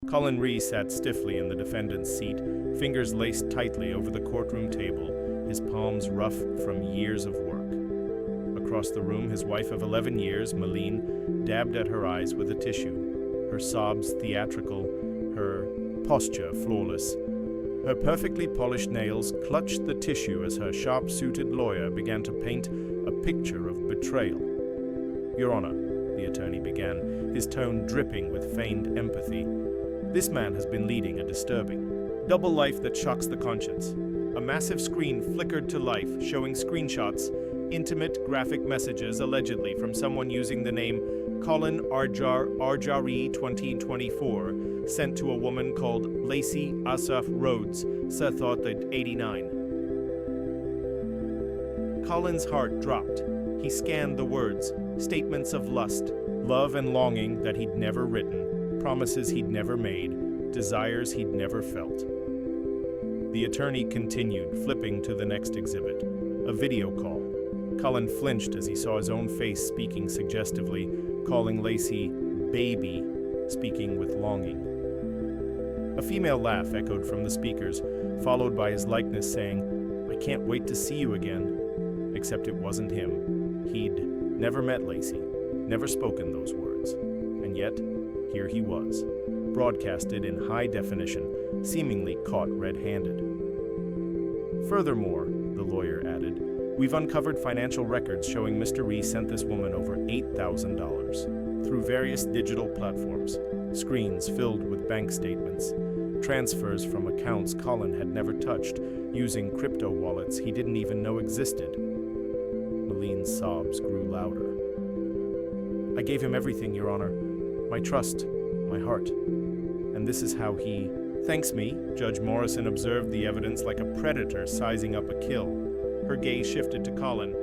Colin Rhee sat stiffly in the defendant's seat, fingers laced tightly over the courtroom table, his palms rough from years of work. Across the room, his wife of 11 years, Malene, dabbed at her eyes with a tissue, her sobs theatrical, her posture flawless. Her perfectly polished nails clutched the tissue as her sharp-suited lawyer began to paint a picture of betrayal. "Your Honor," the attorney began, his tone dripping with feigned empathy, "this man has been leading a disturbing, double life that shocks the conscience. A massive screen flickered to life, showing screenshots, intimate graphic messages allegedly from someone using the name Colin Arjari 2024, sent to a woman called Lacey Asaf Rhodes, Sethought 89. Colin's heart dropped. He scanned the words, statements of lust, love and longing that he'd never written, promises he'd never made, desires he'd never felt. The attorney continued, flipping to the next exhibit, a video call. Colin flinched as he saw his own face speaking suggestively, calling Lacey baby, speaking with longing. A female laugh echoed from the speakers, followed by his likeness saying, "I can't wait to see you again." Except it wasn't him. He'd never met Lacey, never spoken those words. And yet, here he was, broadcasted in high definition, seemingly caught red-handed. "Furthermore," the lawyer added, "we've uncovered financial records showing Mr. Rhee sent this woman over $8,000 through various digital platforms, screens filled with bank statements, transfers from accounts Colin had never touched, using crypto wallets he didn't even know existed." Malene's sobs grew louder. "I gave him everything, Your Honor. My trust, my heart. And this is how he thanks me." Judge Morrison observed the evidence like a predator sizing up a kill. Her gaze shifted to Colin.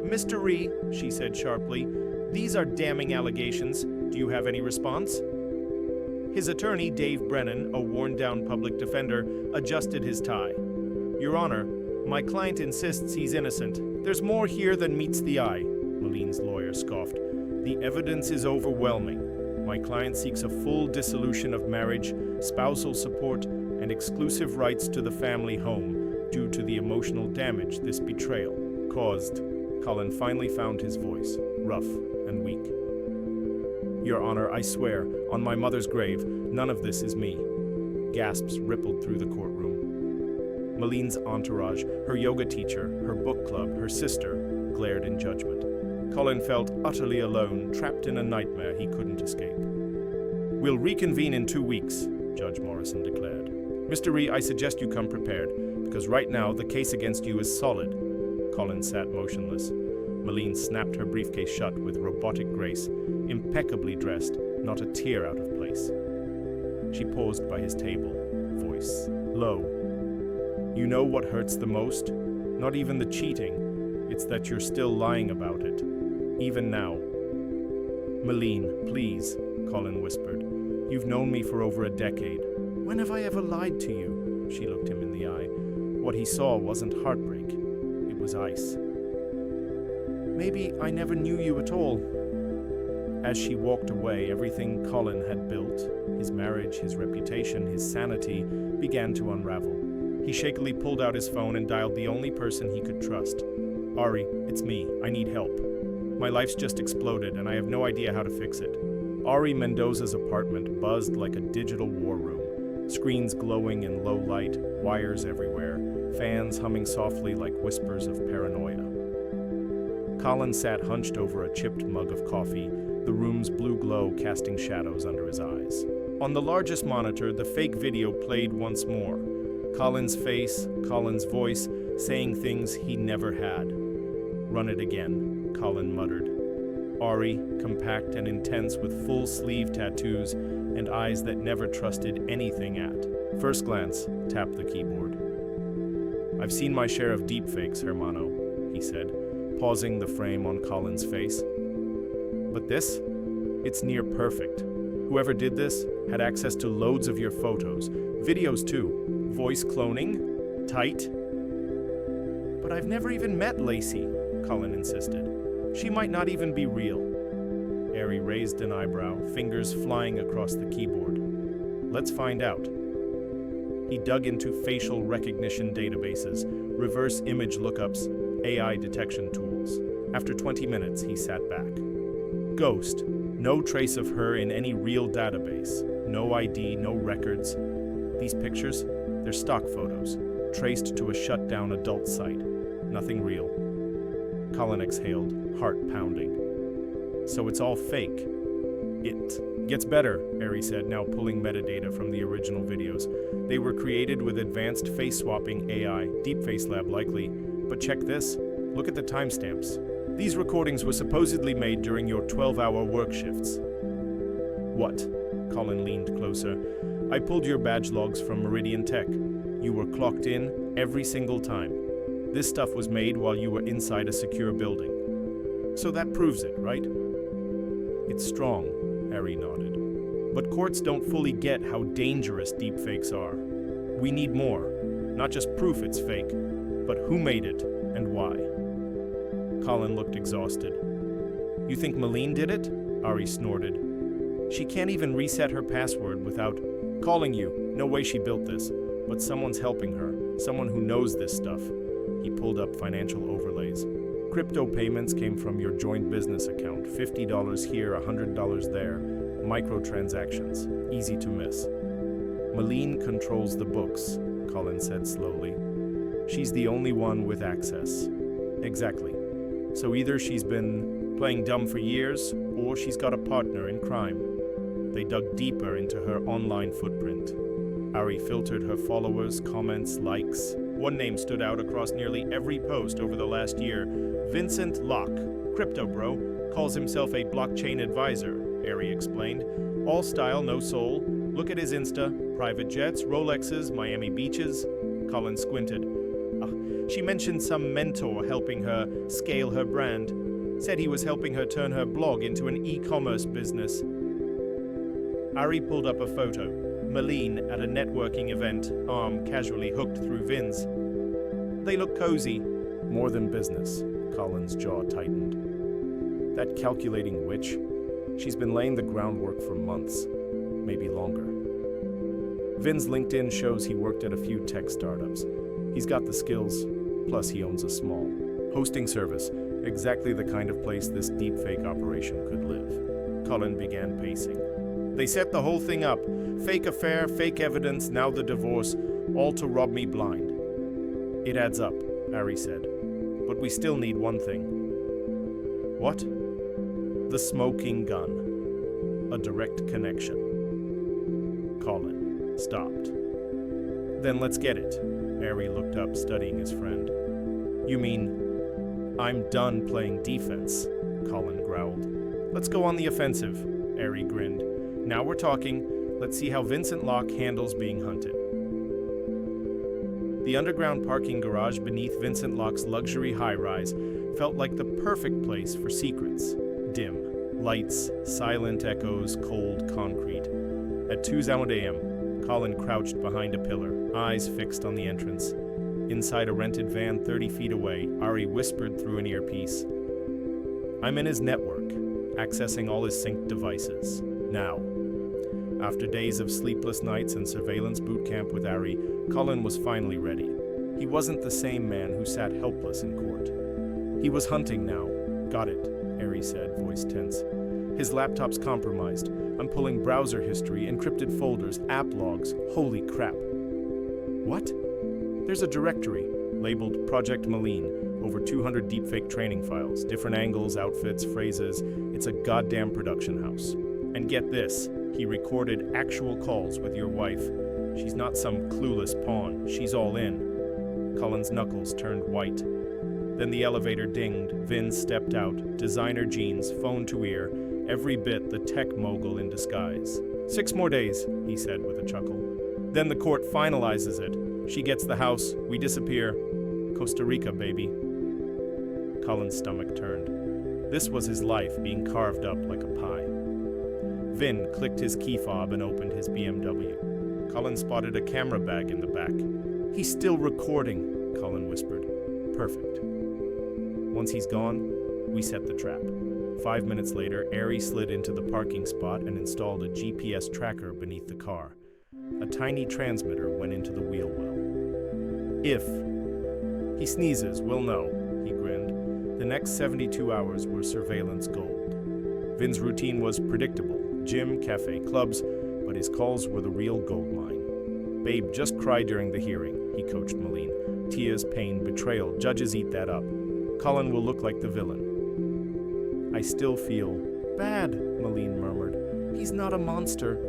"Mr. Rhee," she said sharply, "these are damning allegations. Do you have any response?" His attorney, Dave Brennan, a worn-down public defender, adjusted his tie. "Your Honor, my client insists he's innocent. There's more here than meets the eye," Malene's lawyer scoffed. "The evidence is overwhelming. My client seeks a full dissolution of marriage, spousal support, and exclusive rights to the family home due to the emotional damage this betrayal caused." Colin finally found his voice, rough and weak. "Your Honor, I swear, on my mother's grave, none of this is me." Gasps rippled through the courtroom. Malene's entourage, her yoga teacher, her book club, her sister, glared in judgment. Colin felt utterly alone, trapped in a nightmare he couldn't escape. "We'll reconvene in 2 weeks," Judge Morrison declared. "Mr. Rhee, I suggest you come prepared, because right now the case against you is solid." Colin sat motionless. Malene snapped her briefcase shut with robotic grace, impeccably dressed, not a tear out of place. She paused by his table, voice low. "You know what hurts the most? Not even the cheating. It's that you're still lying about it. Even now." "Malene, please," Colin whispered. "You've known me for over a decade. When have I ever lied to you?" She looked him in the eye. What he saw wasn't heartbreak. It was ice. "Maybe I never knew you at all." As she walked away, everything Colin had built, his marriage, his reputation, his sanity, began to unravel. He shakily pulled out his phone and dialed the only person he could trust. "Ari, it's me. I need help. My life's just exploded and I have no idea how to fix it." Ari Mendoza's apartment buzzed like a digital war room. Screens glowing in low light, wires everywhere, fans humming softly like whispers of paranoia. Colin sat hunched over a chipped mug of coffee, the room's blue glow casting shadows under his eyes. On the largest monitor, the fake video played once more. Colin's face, Colin's voice, saying things he never had. "Run it again," Colin muttered. Ari, compact and intense with full sleeve tattoos and eyes that never trusted anything at first glance, tapped the keyboard. "I've seen my share of deepfakes, Hermano," he said, pausing the frame on Colin's face. "But this? It's near perfect. Whoever did this had access to loads of your photos, videos too. Voice cloning? Tight?" "But I've never even met Lacey," Colin insisted. "She might not even be real." Ari raised an eyebrow, fingers flying across the keyboard. Let's find out. He dug into facial recognition databases, reverse image lookups, AI detection tools. After 20 minutes, he sat back. Ghost. No trace of her in any real database. No ID, no records. These pictures, they're stock photos, traced to a shut-down adult site. Nothing real. Colin exhaled, heart pounding. So it's all fake. It gets better, Ari said, now pulling metadata from the original videos. They were created with advanced face-swapping AI, Deepface Lab likely. But check this. Look at the timestamps. These recordings were supposedly made during your 12-hour work shifts. What? Colin leaned closer. I pulled your badge logs from Meridian Tech. You were clocked in every single time. This stuff was made while you were inside a secure building. So that proves it, right? It's strong, Harry nodded. But courts don't fully get how dangerous deepfakes are. We need more. Not just proof it's fake, but who made it and why. Colin looked exhausted. You think Malene did it? Ari snorted. She can't even reset her password without calling you. No way she built this. But someone's helping her. Someone who knows this stuff. He pulled up financial overlays. Crypto payments came from your joint business account. $50 here, $100 there. Microtransactions. Easy to miss. Malene controls the books, Colin said slowly. She's the only one with access. Exactly. So either she's been playing dumb for years, or she's got a partner in crime. They dug deeper into her online footprint. Ari filtered her followers, comments, likes. One name stood out across nearly every post over the last year. Vincent Locke, crypto bro, calls himself a blockchain advisor, Ari explained. All style, no soul. Look at his Insta. Private jets, Rolexes, Miami beaches. Colin squinted. She mentioned some mentor helping her scale her brand. Said he was helping her turn her blog into an e-commerce business. Ari pulled up a photo. Malene at a networking event, arm casually hooked through Vin's. They look cozy. More than business. Colin's jaw tightened. That calculating witch, she's been laying the groundwork for months, maybe longer. Vin's LinkedIn shows he worked at a few tech startups. He's got the skills, plus he owns a small hosting service, exactly the kind of place this deepfake operation could live. Colin began pacing. They set the whole thing up. Fake affair, fake evidence, now the divorce, all to rob me blind. It adds up, Ari said. But we still need one thing. What? The smoking gun. A direct connection. Colin stopped. Then let's get it. Ari looked up, studying his friend. You mean, I'm done playing defense, Colin growled. Let's go on the offensive, Ari grinned. Now we're talking. Let's see how Vincent Locke handles being hunted. The underground parking garage beneath Vincent Locke's luxury high-rise felt like the perfect place for secrets. Dim, lights, silent echoes, cold concrete. At 2:00 a.m., Colin crouched behind a pillar, eyes fixed on the entrance. Inside a rented van 30 feet away, Ari whispered through an earpiece. I'm in his network, accessing all his synced devices. Now. After days of sleepless nights and surveillance boot camp with Ari, Colin was finally ready. He wasn't the same man who sat helpless in court. He was hunting now. Got it, Ari said, voice tense. His laptop's compromised. I'm pulling browser history, encrypted folders, app logs. Holy crap. What? There's a directory, labeled Project Malene, over 200 deepfake training files, different angles, outfits, phrases. It's a goddamn production house. And get this, he recorded actual calls with your wife. She's not some clueless pawn, she's all in. Colin's knuckles turned white. Then the elevator dinged, Vin stepped out, designer jeans, phone to ear, every bit the tech mogul in disguise. 6 more days, he said with a chuckle. Then the court finalizes it. She gets the house, we disappear. Costa Rica, baby. Colin's stomach turned. This was his life being carved up like a pie. Vin clicked his key fob and opened his BMW. Colin spotted a camera bag in the back. He's still recording, Colin whispered. Perfect. Once he's gone, we set the trap. 5 minutes later, Ari slid into the parking spot and installed a GPS tracker beneath the car. A tiny transmitter went into the wheel well. If he sneezes, we'll know, he grinned. The next 72 hours were surveillance gold. Vin's routine was predictable: gym, cafe, clubs, but his calls were the real gold mine. Babe, just cry during the hearing, he coached Malene. Tears, pain, betrayal, judges eat that up. Colin will look like the villain. I still feel bad, Malene murmured. He's not a monster.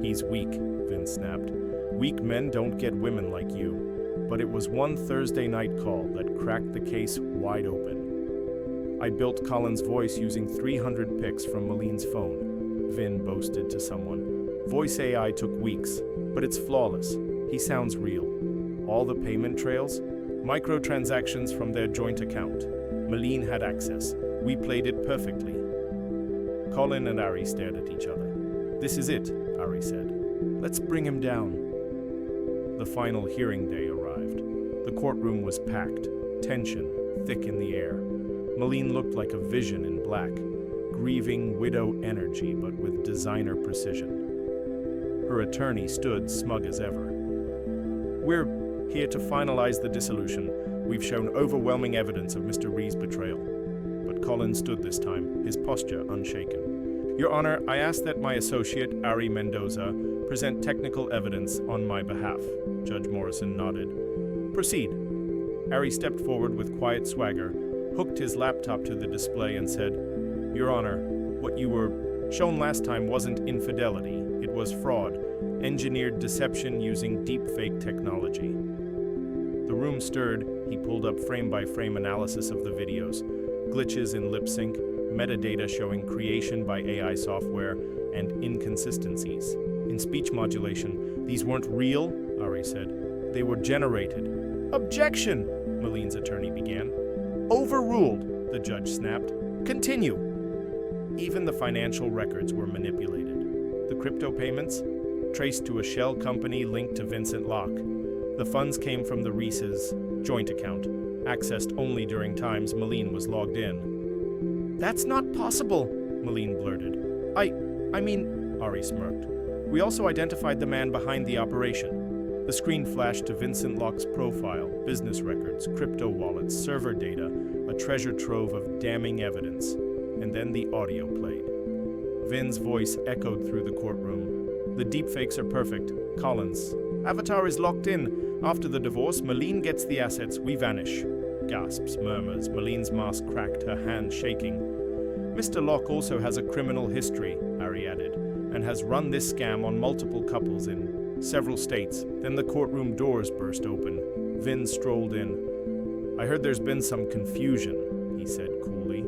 He's weak, Vin snapped. Weak men don't get women like you. But it was one Thursday night call that cracked the case wide open. I built Colin's voice using 300 pics from Malene's phone, Vin boasted to someone. Voice AI took weeks, but it's flawless. He sounds real. All the payment trails? Microtransactions from their joint account. Malene had access. We played it perfectly. Colin and Ari stared at each other. This is it, Ari said. Let's bring him down. The final hearing day arrived. The courtroom was packed, tension thick in the air. Malene looked like a vision in black, grieving widow energy but with designer precision. Her attorney stood smug as ever. We're here to finalize the dissolution. We've shown overwhelming evidence of Mr. Ree's betrayal. But Colin stood this time, his posture unshaken. Your Honor, I ask that my associate, Ari Mendoza, present technical evidence on my behalf. Judge Morrison nodded. Proceed. Ari stepped forward with quiet swagger, hooked his laptop to the display and said, Your Honor, what you were shown last time wasn't infidelity. It was fraud, engineered deception using deepfake technology. The room stirred. He pulled up frame-by-frame analysis of the videos, glitches in lip sync, metadata showing creation by AI software, and inconsistencies. In speech modulation, these weren't real, Ari said. They were generated. Objection, Malene's attorney began. Overruled, the judge snapped. Continue. Even the financial records were manipulated. The crypto payments, traced to a shell company linked to Vincent Locke. The funds came from the Reese's joint account, accessed only during times Malene was logged in. That's not possible, Malene blurted. I mean, Ari smirked. We also identified the man behind the operation. The screen flashed to Vincent Locke's profile, business records, crypto wallets, server data, a treasure trove of damning evidence. And then the audio played. Vin's voice echoed through the courtroom. The deepfakes are perfect. Collins. Avatar is locked in. After the divorce, Malene gets the assets. We vanish. Gasps, murmurs. Malene's mask cracked, her hand shaking. Mr. Locke also has a criminal history, Ari added, and has run this scam on multiple couples in several states. Then the courtroom doors burst open. Vin strolled in. I heard there's been some confusion, he said coolly.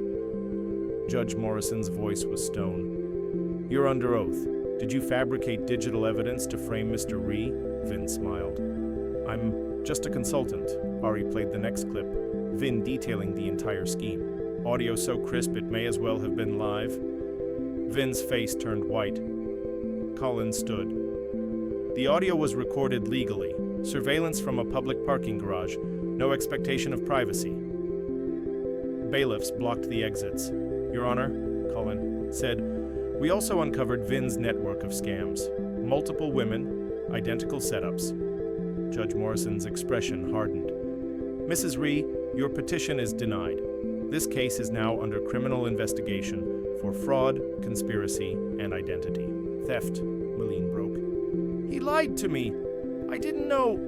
Judge Morrison's voice was stone. You're under oath. Did you fabricate digital evidence to frame Mr. Ree? Vin smiled. I'm just a consultant. Ari played the next clip, Vin detailing the entire scheme. Audio so crisp it may as well have been live. Vin's face turned white. Colin stood. The audio was recorded legally. Surveillance from a public parking garage. No expectation of privacy. Bailiffs blocked the exits. Your Honor, Colin said, we also uncovered Vin's network of scams. Multiple women, identical setups. Judge Morrison's expression hardened. Mrs. Ree, your petition is denied. This case is now under criminal investigation for fraud, conspiracy, and identity. Theft, Malene broke. He lied to me. I didn't know.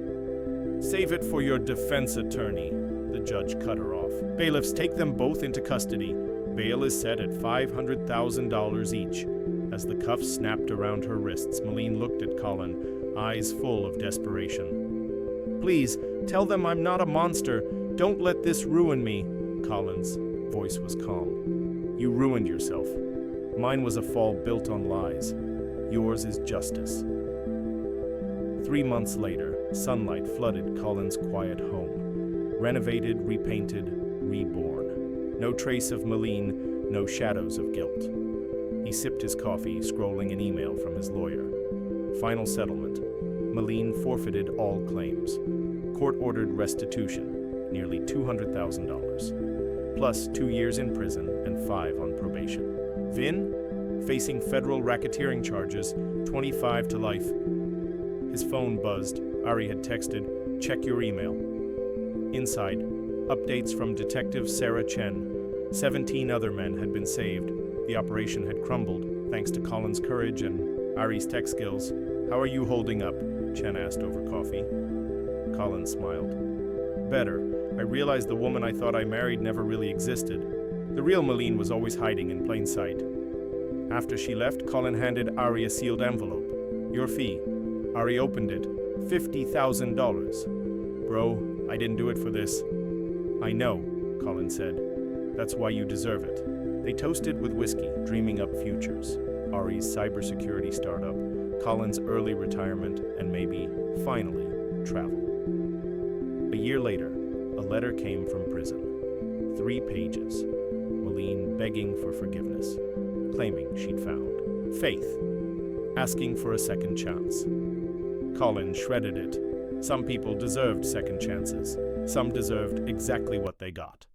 Save it for your defense attorney, the judge cut her off. Bailiffs, take them both into custody. Bail is set at $500,000 each. As the cuffs snapped around her wrists, Malene looked at Colin, eyes full of desperation. Please, tell them I'm not a monster. Don't let this ruin me. Colin's voice was calm. You ruined yourself. Mine was a fall built on lies. Yours is justice. 3 months later, sunlight flooded Colin's quiet home. Renovated, repainted, reborn. No trace of Malene, no shadows of guilt. He sipped his coffee, scrolling an email from his lawyer. Final settlement. Malene forfeited all claims. Court-ordered restitution, nearly $200,000. Plus 2 years in prison and 5 on probation. Vin, facing federal racketeering charges, 25 to life. His phone buzzed. Ari had texted, "Check your email." Inside, updates from Detective Sarah Chen. 17 other men had been saved. The operation had crumbled, thanks to Colin's courage and Ari's tech skills. "How are you holding up?" Chen asked over coffee. Colin smiled. "Better. I realized the woman I thought I married never really existed. The real Malene was always hiding in plain sight." After she left, Colin handed Ari a sealed envelope. "Your fee." Ari opened it. $50,000. "Bro, I didn't do it for this." "I know," Colin said. "That's why you deserve it." They toasted with whiskey, dreaming up futures. Ari's cybersecurity startup, Colin's early retirement, and maybe, finally, travel. A year later, a letter came from prison. 3 pages. Malene begging for forgiveness, claiming she'd found faith, asking for a second chance. Colin shredded it. Some people deserved second chances. Some deserved exactly what they got.